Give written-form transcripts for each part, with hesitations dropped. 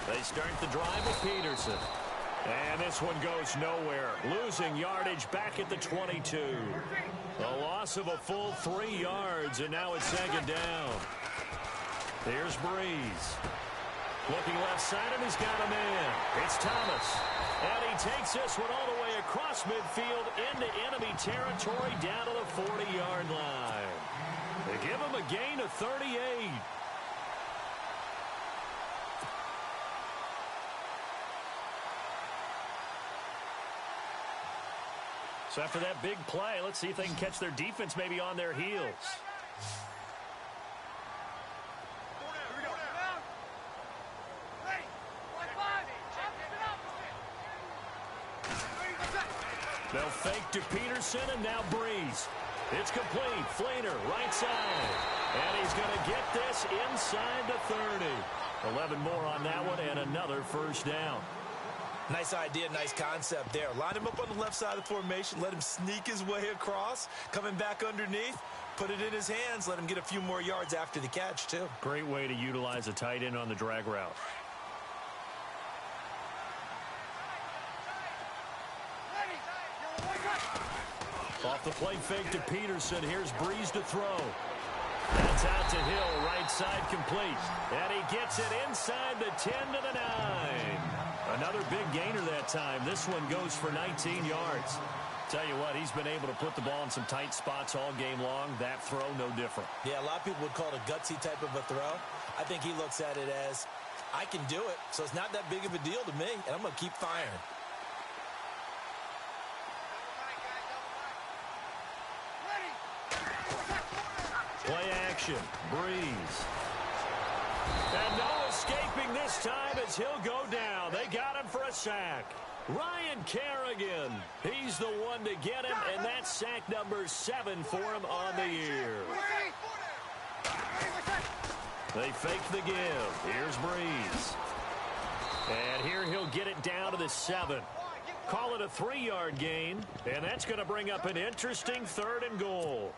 They start the drive with Peterson. And this one goes nowhere. Losing yardage back at the 22. A loss of a full 3 yards, and now it's second down. Here's Breeze. Looking left side, and he's got a man. It's Thomas. And he takes this one all the way across midfield into enemy territory down to the 40-yard line. They give him a gain of 38. So after that big play, let's see if they can catch their defense maybe on their heels. They'll fake to Peterson, and now Breeze. It's complete. Fleener, right side. And he's going to get this inside the 30. 11 more on that one, and another first down. Nice idea, nice concept there. Line him up on the left side of the formation. Let him sneak his way across. Coming back underneath. Put it in his hands. Let him get a few more yards after the catch, too. Great way to utilize a tight end on the drag route. Off the play fake to Peterson. Here's Breeze to throw. That's out to Hill. Right side complete. And he gets it inside the 10 to the 9. Another big gainer that time. This one goes for 19 yards. Tell you what, he's been able to put the ball in some tight spots all game long. That throw, no different. Yeah, a lot of people would call it a gutsy type of a throw. I think he looks at it as, I can do it, so it's not that big of a deal to me, and I'm going to keep firing. Play action. Breeze. And no escaping this time as he'll go down. They got him for a sack. Ryan Kerrigan. He's the one to get him, and that's sack number 7 for him on the year. They fake the give. Here's Breeze. And here he'll get it down to the 7. Call it a 3-yard gain, and that's going to bring up an interesting 3rd and goal.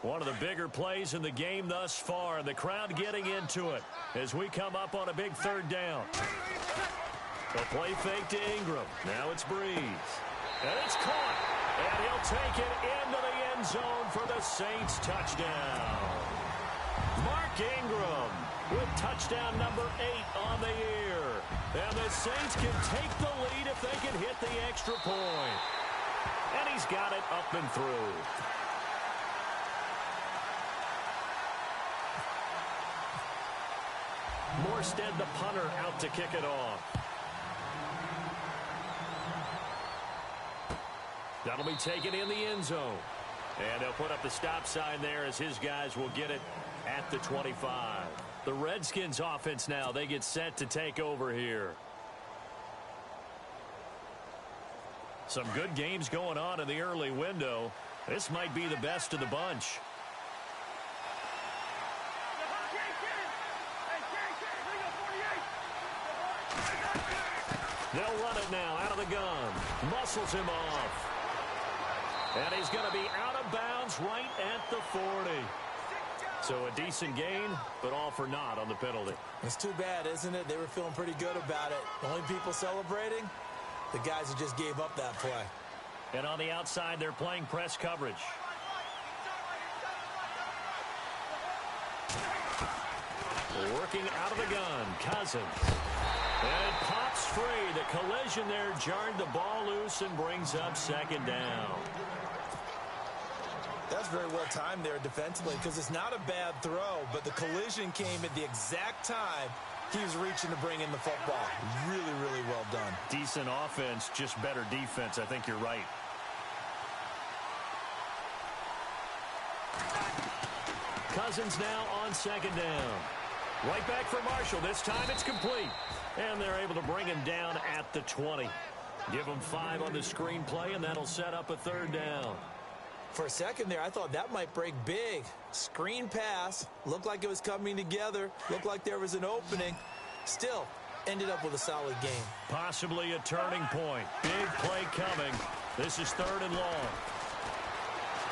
One of the bigger plays in the game thus far. The crowd getting into it as we come up on a big 3rd down. The play fake to Ingram. Now it's Breeze. And it's caught. And he'll take it into the end zone for the Saints touchdown. Mark Ingram with touchdown number 8 on the year. And the Saints can take the lead if they can hit the extra point. And he's got it up and through. Morstead, the punter, out to kick it off. That'll be taken in the end zone. And they'll put up the stop sign there as his guys will get it at the 25. The Redskins offense now, they get set to take over here. Some good games going on in the early window. This might be the best of the bunch. They'll run it now out of the gun. Muscles him off. And he's going to be out of bounds right at the 40. So a decent gain, but all for naught on the penalty. It's too bad, isn't it? They were feeling pretty good about it. The only people celebrating, the guys who just gave up that play. And on the outside, they're playing press coverage. Working out of the gun, Cousins. And it pops free. The collision there jarred the ball loose and brings up second down. That's very well timed there defensively because it's not a bad throw, but the collision came at the exact time he was reaching to bring in the football. Really, really well done. Decent offense, just better defense. I think you're right. Cousins now on second down. Right back for Marshall. This time it's complete. And they're able to bring him down at the 20. Give him 5 on the screen play, and that'll set up a 3rd down. For a second there, I thought that might break big. Screen pass. Looked like it was coming together. Looked like there was an opening. Still, ended up with a solid game. Possibly a turning point. Big play coming. This is 3rd and long.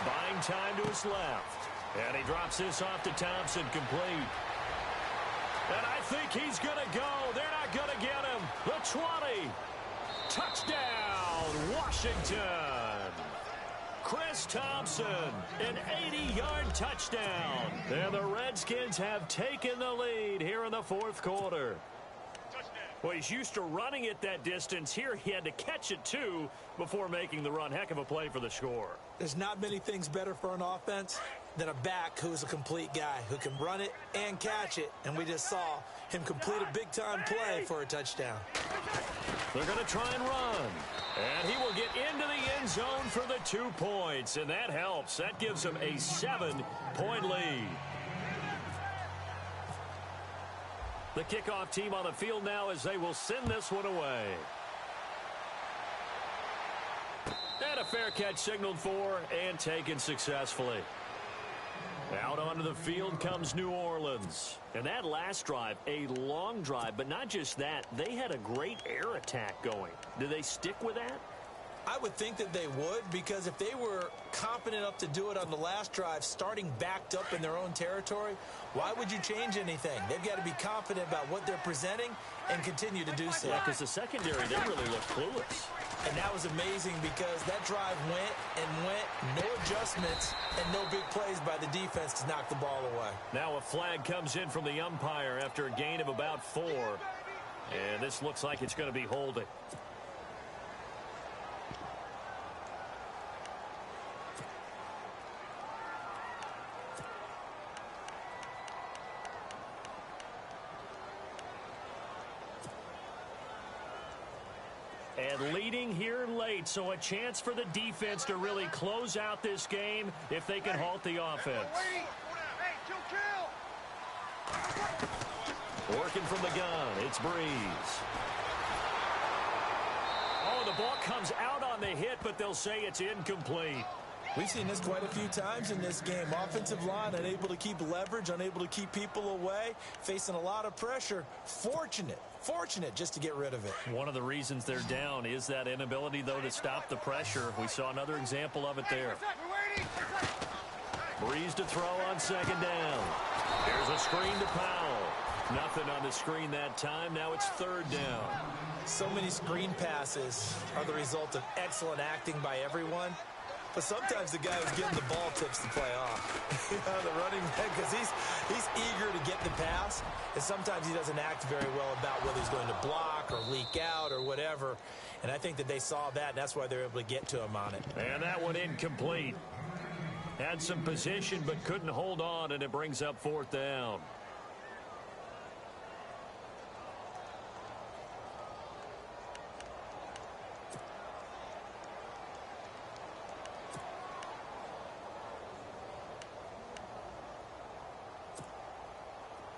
Buying time to his left. And he drops this off to Thompson, complete. And I think he's going to go. They're not going to get him. The 20. Touchdown, Washington. Chris Thompson, an 80-yard touchdown. And the Redskins have taken the lead here in the 4th quarter. Well, he's used to running it that distance. Here he had to catch it, too, before making the run. Heck of a play for the score. There's not many things better for an offense than a back who's a complete guy who can run it and catch it. And we just saw him complete a big-time play for a touchdown. They're going to try and run. And he will get into the end zone for the 2 points. And that helps. That gives him a 7-point lead. The kickoff team on the field now as they will send this one away. And a fair catch signaled for and taken successfully. Out onto the field comes New Orleans. And that last drive, a long drive, but not just that. They had a great air attack going. Do they stick with that? I would think that they would, because if they were confident enough to do it on the last drive, starting backed up in their own territory, why would you change anything? They've got to be confident about what they're presenting and continue to do so. Yeah, because the secondary, they really looked clueless. And that was amazing because that drive went and went, no adjustments, and no big plays by the defense to knock the ball away. Now a flag comes in from the umpire after a gain of about 4. And this looks like it's going to be holding. And leading here late, so a chance for the defense to really close out this game if they can halt the offense. Working from the gun, it's Breeze. Oh, the ball comes out on the hit, but they'll say it's incomplete. We've seen this quite a few times in this game. Offensive line unable to keep leverage, unable to keep people away, facing a lot of pressure. Fortunate just to get rid of it. One of the reasons they're down is that inability, though, to stop the pressure. We saw another example of it there. Breeze to throw on 2nd down. There's a screen to Powell. Nothing on the screen that time. Now it's 3rd down. So many screen passes are the result of excellent acting by everyone. But sometimes the guy who's getting the ball tips the play off. The running back, because he's eager to get the pass, and sometimes he doesn't act very well about whether he's going to block or leak out or whatever. And I think that they saw that, and that's why they're able to get to him on it. And that one incomplete. Had some position, but couldn't hold on, and it brings up 4th down.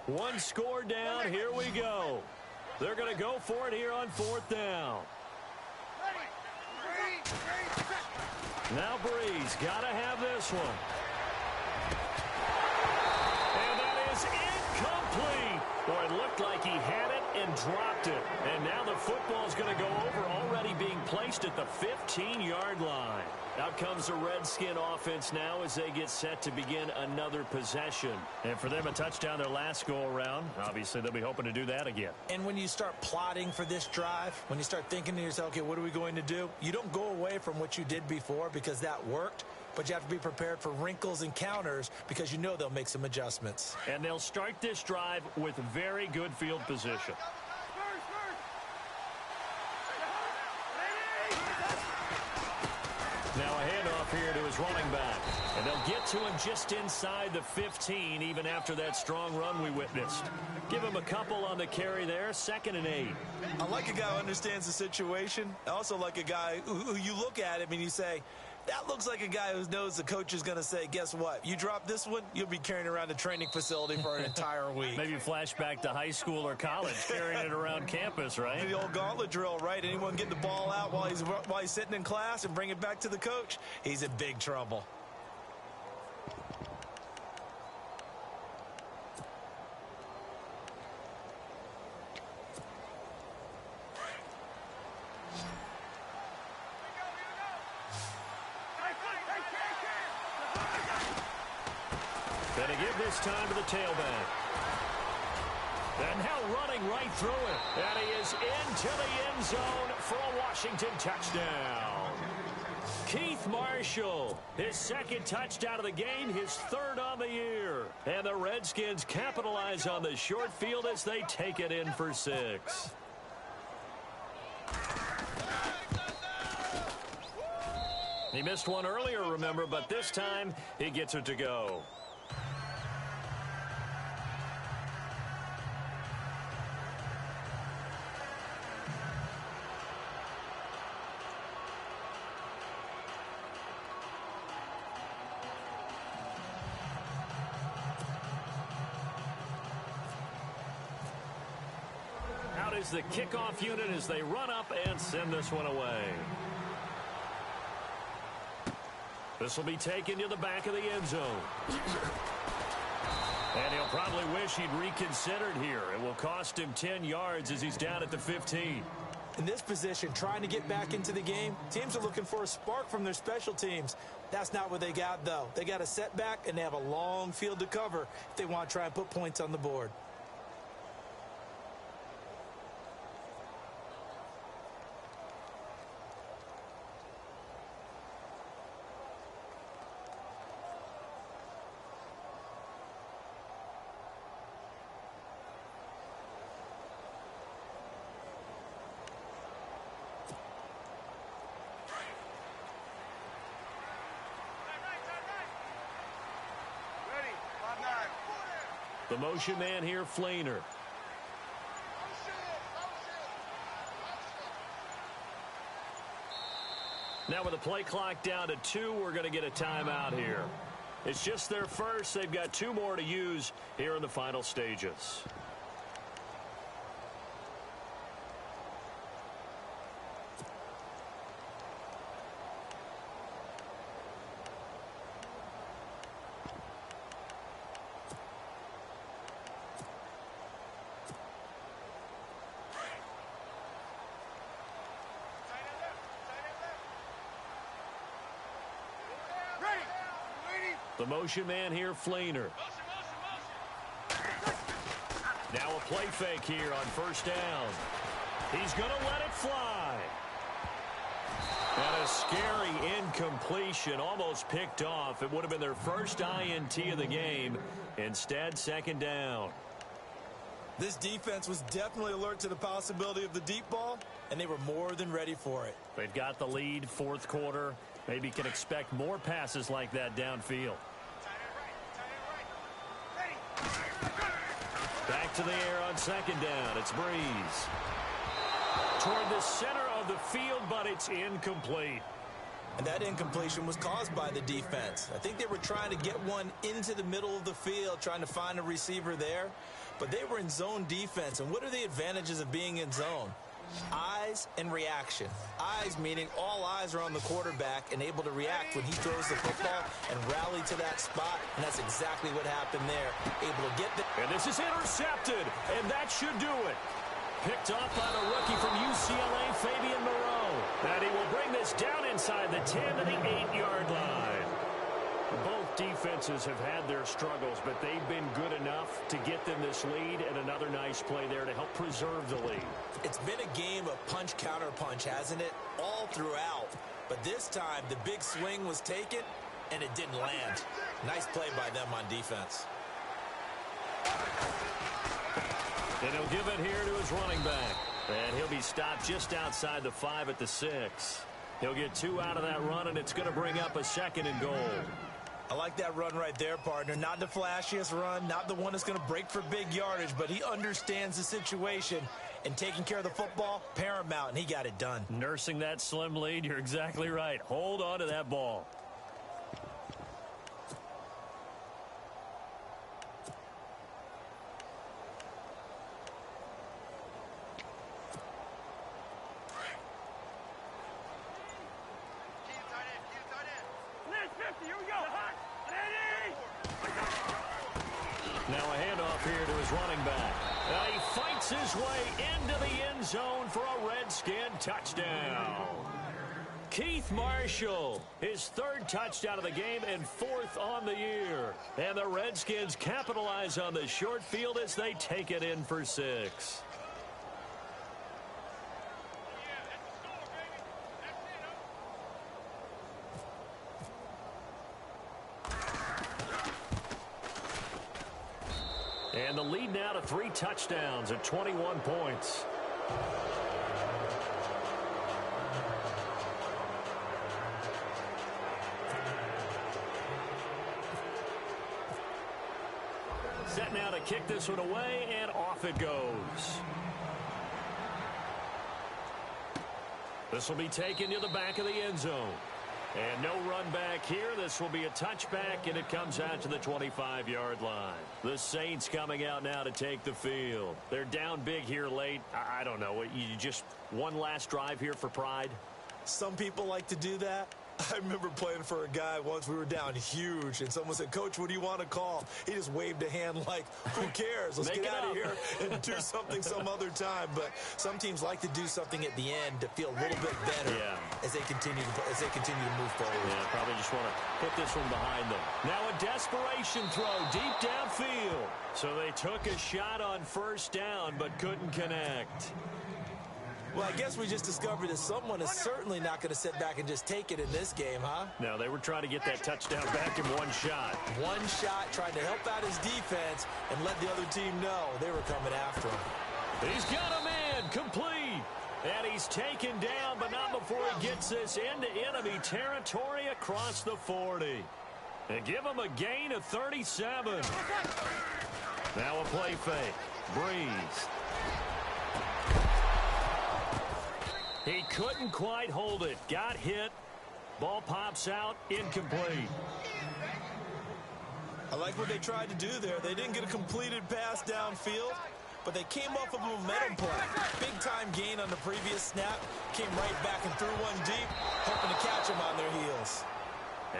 One score down. Here we go. They're going to go for it here on 4th down. Now Breeze got to have this one. And that is incomplete. Boy, it looked like he had it and dropped it. And now the football's going to go over, already being placed at the 15-yard line. Out comes the Redskin offense now as they get set to begin another possession. And for them, a touchdown their last go-around. Obviously, they'll be hoping to do that again. And when you start plotting for this drive, when you start thinking to yourself, okay, what are we going to do? You don't go away from what you did before because that worked. But you have to be prepared for wrinkles and counters because you know they'll make some adjustments. And they'll start this drive with very good field position. Now a handoff here to his running back. And they'll get to him just inside the 15, even after that strong run we witnessed. Give him a couple on the carry there, 2nd and 8. I like a guy who understands the situation. I also like a guy who you look at him and you say, that looks like a guy who knows the coach is going to say, guess what? You drop this one, you'll be carrying around the training facility for an entire week. Maybe flashback to high school or college, carrying it around campus, right? The old gauntlet drill, right? Anyone get the ball out while he's sitting in class and bring it back to the coach? He's in big trouble. And to give this time to the tailback. And now running right through it. And he is into the end zone for a Washington touchdown. Keith Marshall, his second touchdown of the game, his third on the year. And the Redskins capitalize on the short field as they take it in for 6. He missed one earlier, remember, but this time he gets it to go. Out is the kickoff unit as they run up and send this one away. This will be taken to the back of the end zone. And he'll probably wish he'd reconsidered here. It will cost him 10 yards as he's down at the 15. In this position, trying to get back into the game, teams are looking for a spark from their special teams. That's not what they got, though. They got a setback, and they have a long field to cover if they want to try and put points on the board. The motion man here, Flainer. Now with the play clock down to 2, we're going to get a timeout here. It's just their first. They've got 2 more to use here in the final stages. The motion man here, Flainer. Now a play fake here on first down. He's going to let it fly. And a scary incompletion, almost picked off. It would have been their first INT of the game. Instead, second down. This defense was definitely alert to the possibility of the deep ball, and they were more than ready for it. They've got the lead, fourth quarter. Maybe can expect more passes like that downfield. Back to the air on second down. It's Breeze. Toward the center of the field, but it's incomplete. And that incompletion was caused by the defense. I think they were trying to get one into the middle of the field, trying to find a receiver there. But they were in zone defense. And what are the advantages of being in zone? Eyes and reaction. Eyes meaning all eyes are on the quarterback and able to react when he throws the football and rally to that spot. And that's exactly what happened there. Able to get the... And this is intercepted. And that should do it. Picked up by the rookie from UCLA, Fabian Moreau. And he will bring this down inside the 10 to the 8-yard line. Both defenses have had their struggles, but they've been good enough to get them this lead, and another nice play there to help preserve the lead. It's been a game of punch-counter-punch, hasn't it? All throughout. But this time, the big swing was taken, and it didn't land. Nice play by them on defense. And he'll give it here to his running back. And he'll be stopped just outside the 5 at the 6. He'll get 2 out of that run, and it's going to bring up a second and goal. I like that run right there, partner. Not the flashiest run, not the one that's going to break for big yardage, but he understands the situation, and taking care of the football, paramount, and he got it done. Nursing that slim lead, you're exactly right. Hold on to that ball. Now a handoff here to his running back. He fights his way into the end zone for a Redskin touchdown. Keith Marshall, his third touchdown of the game and fourth on the year. And the Redskins capitalize on the short field as they take it in for 6. And the lead now to 3 touchdowns at 21 points. Set now to kick this one away, and off it goes. This will be taken to the back of the end zone. And no run back here. This will be a touchback, and it comes out to the 25-yard line. The Saints coming out now to take the field. They're down big here late. I don't know. You just one last drive here for pride? Some people like to do that. I remember playing for a guy once. We were down huge, and someone said, "Coach, what do you want to call?" He just waved a hand like, who cares? Let's get out of here and do something some other time. But some teams like to do something at the end to feel a little bit better as they continue to move forward. Yeah, probably just want to put this one behind them. Now a desperation throw deep downfield. So they took a shot on first down but couldn't connect. Well, I guess we just discovered that someone is certainly not going to sit back and just take it in this game, huh? No, they were trying to get that touchdown back in one shot. One shot, trying to help out his defense and let the other team know they were coming after him. He's got a man, complete. And he's taken down, but not before he gets this into enemy territory across the 40. And give him a gain of 37. Now a play fake. Breeze. He couldn't quite hold it. Got hit. Ball pops out. Incomplete. I like what they tried to do there. They didn't get a completed pass downfield, but they came off of a momentum play. Big-time gain on the previous snap. Came right back and threw one deep, hoping to catch them on their heels.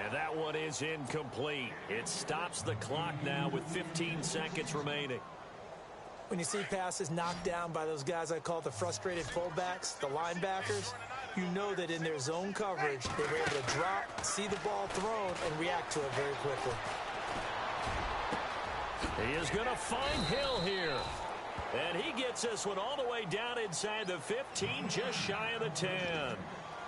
And that one is incomplete. It stops the clock now with 15 seconds remaining. When you see passes knocked down by those guys I call the frustrated fullbacks, the linebackers, you know that in their zone coverage, they were able to drop, see the ball thrown, and react to it very quickly. He is going to find Hill here. And he gets this one all the way down inside the 15, just shy of the 10.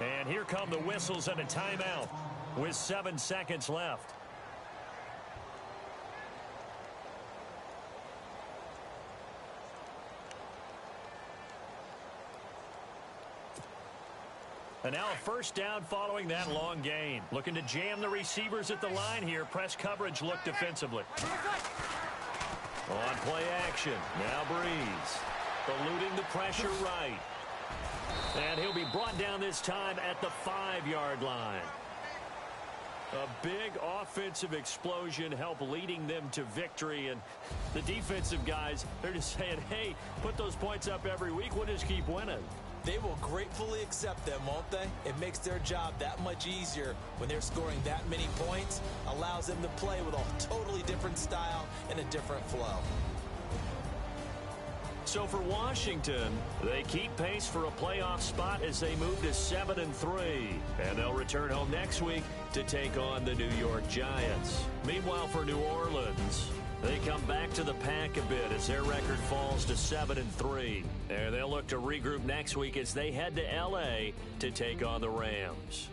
And here come the whistles and a timeout with 7 seconds left. And now a first down following that long gain. Looking to jam the receivers at the line here. Press coverage look defensively. On play action. Now Breeze. Eluding the pressure right. And he'll be brought down this time at the 5-yard line. A big offensive explosion helped leading them to victory. And the defensive guys, they're just saying, hey, put those points up every week. We'll just keep winning. They will gratefully accept them, won't they? It makes their job that much easier when they're scoring that many points. Allows them to play with a totally different style and a different flow. So for Washington, they keep pace for a playoff spot as they move to 7-3. And they'll return home next week to take on the New York Giants. Meanwhile, for New Orleans, they come back to the pack a bit as their record falls to 7-3. And they'll look to regroup next week as they head to L.A. to take on the Rams.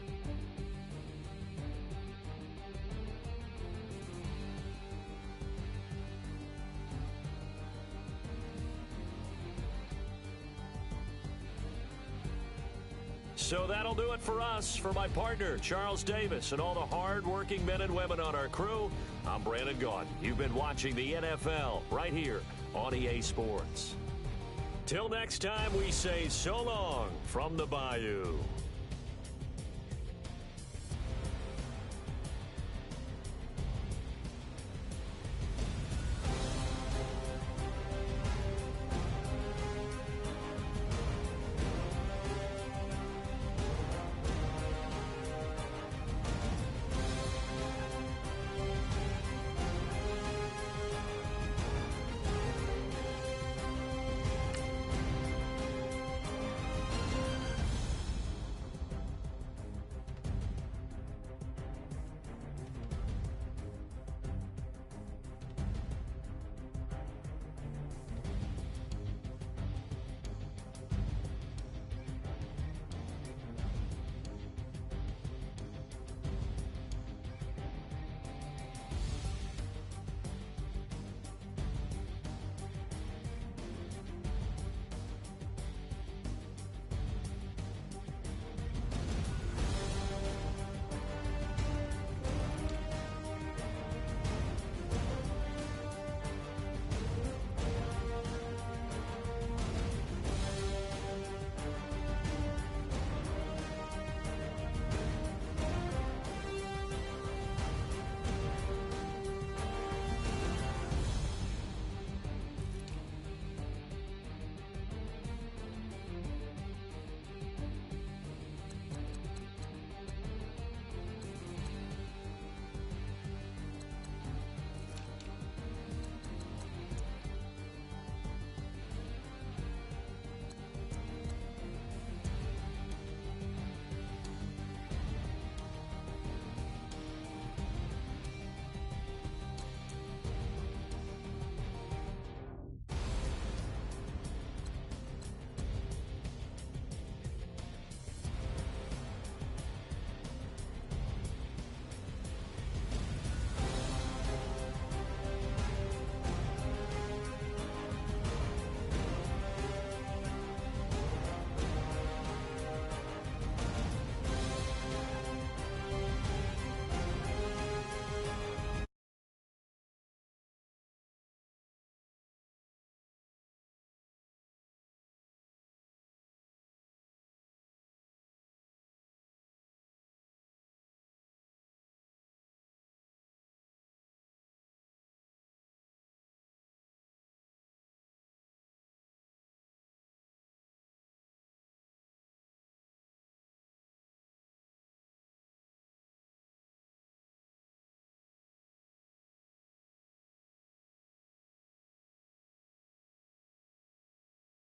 So that'll do it for us. For my partner, Charles Davis, and all the hard-working men and women on our crew, I'm Brandon Gaudin. You've been watching the NFL right here on EA Sports. Till next time, we say so long from the Bayou.